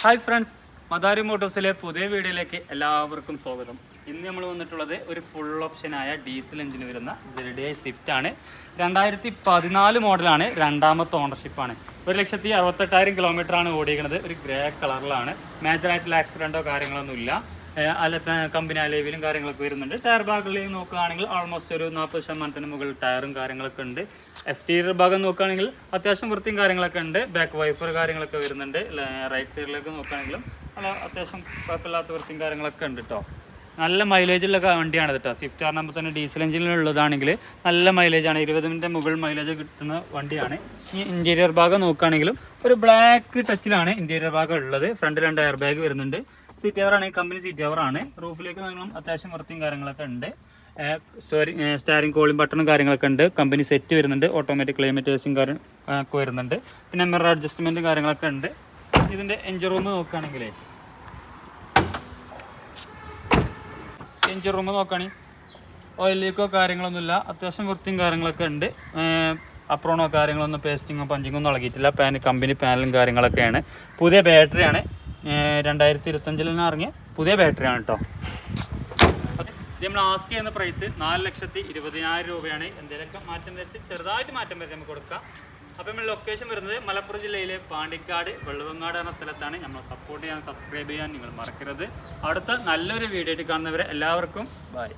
Hi friends, Madari മോട്ടോഴ്സിലെ പുതിയ വീഡിയോയിലേക്ക് എല്ലാവർക്കും സ്വാഗതം. ഇന്ന് നമ്മൾ വന്നിട്ടുള്ളത് ഒരു ഫുൾ ഓപ്ഷനായ ഡീസൽ എഞ്ചിന് വരുന്ന ജെഡിഐ സ്വിഫ്റ്റ് ആണ്. 2014 മോഡലാണ്, രണ്ടാമത്തെ ഓണർഷിപ്പാണ്. 1,68,000 കിലോമീറ്ററാണ് ഓടിക്കുന്നത്. ഒരു ഗ്രേ കളറിലാണ്. മേജറായിട്ടുള്ള ആക്സിഡൻറ്റോ കാര്യങ്ങളൊന്നും ഇല്ല. അല്ല, കമ്പനി അലവിലും കാര്യങ്ങളൊക്കെ വരുന്നുണ്ട്. ടയർ ഭാഗങ്ങളിലേക്ക് നോക്കുകയാണെങ്കിൽ ഓൾമോസ്റ്റ് ഒരു 40% മുകളിൽ ടയറും കാര്യങ്ങളൊക്കെ ഉണ്ട്. എക്സ്റ്റീരിയർ ഭാഗം നോക്കുകയാണെങ്കിൽ അത്യാവശ്യം വൃത്തിയും കാര്യങ്ങളൊക്കെ ഉണ്ട്. ബാക്ക് വൈഫർ കാര്യങ്ങളൊക്കെ വരുന്നുണ്ട്. റൈറ്റ് സൈഡിലേക്ക് നോക്കുകയാണെങ്കിലും അത്യാവശ്യം കുഴപ്പമില്ലാത്ത വൃത്തിയും കാര്യങ്ങളൊക്കെ ഉണ്ട് കേട്ടോ. നല്ല മൈലേജുള്ള വണ്ടിയാണ് കേട്ടോ. സ്വിഫ്റ്റ് ആകുമ്പോൾ തന്നെ ഡീസൽ എഞ്ചിനിലുള്ളതാണെങ്കിൽ നല്ല മൈലേജാണ്. 20 മിനിറ്റ് മുകളിൽ മൈലേജ് കിട്ടുന്ന വണ്ടിയാണ്. ഈ ഇൻറ്റീരിയർ ഭാഗം നോക്കുകയാണെങ്കിലും ഒരു ബ്ലാക്ക് ടച്ചിലാണ് ഇൻറ്റീരിയർ ഭാഗം ഉള്ളത്. ഫ്രണ്ട് 2 എയർ ബാഗ് വരുന്നുണ്ട്. സീറ്റ് കവറാണ്, കമ്പനി സീറ്റ് കവറാണ്. റൂഫിലേക്ക് നോക്കണം, അത്യാവശ്യം വൃത്തിയും കാര്യങ്ങളൊക്കെ ഉണ്ട്. സ്റ്റാരിങ് കോളിംഗ് ബട്ടണും കാര്യങ്ങളൊക്കെ ഉണ്ട്. കമ്പനി സെറ്റ് വരുന്നുണ്ട്. ഓട്ടോമാറ്റിക് ക്ലൈമറ്റൈസിങ് ഒക്കെ വരുന്നുണ്ട്. പിന്നെ മിറർ അഡ്ജസ്റ്റ്മെൻറ്റും കാര്യങ്ങളൊക്കെ ഉണ്ട്. ഇതിൻ്റെ എഞ്ചിൻ റൂം നോക്കുകയാണെങ്കിലേ, എഞ്ചിൻ റൂം നോക്കുകയാണെങ്കിൽ ഓയിൽ ലീക്കോ കാര്യങ്ങളൊന്നുമില്ല. അത്യാവശ്യം വൃത്തിയും കാര്യങ്ങളൊക്കെ ഉണ്ട്. അപ്രോണോ കാര്യങ്ങളൊന്നും പേസ്റ്റിങ്ങോ പഞ്ചിങ്ങോ ഒന്നും ഇളകിയിട്ടില്ല. കമ്പനി പാനലും കാര്യങ്ങളൊക്കെയാണ്. പുതിയ ബാറ്ററിയാണ്. 2025 ഇറങ്ങിയ പുതിയ ബാറ്ററിയാണ് കേട്ടോ. ഇത് നമ്മൾ ആസ്ക് ചെയ്യുന്ന പ്രൈസ് 4,20,000 രൂപയാണ്. എന്തെങ്കിലുമൊക്കെ മാറ്റം വരുത്തി, ചെറുതായിട്ട് മാറ്റം വരുത്തി നമുക്ക് കൊടുക്കാം. അപ്പോൾ നമ്മൾ ലൊക്കേഷൻ വരുന്നത് മലപ്പുറം ജില്ലയിലെ പാണ്ടിക്കാട് വെള്ളുവങ്ങാട് എന്ന സ്ഥലത്താണ്. നമ്മൾ സപ്പോർട്ട് ചെയ്യാൻ, സബ്സ്ക്രൈബ് ചെയ്യാൻ നിങ്ങൾ മറക്കരുത്. അടുത്ത നല്ലൊരു വീഡിയോ ആയിട്ട് കാണുന്നവരെ എല്ലാവർക്കും ബൈ.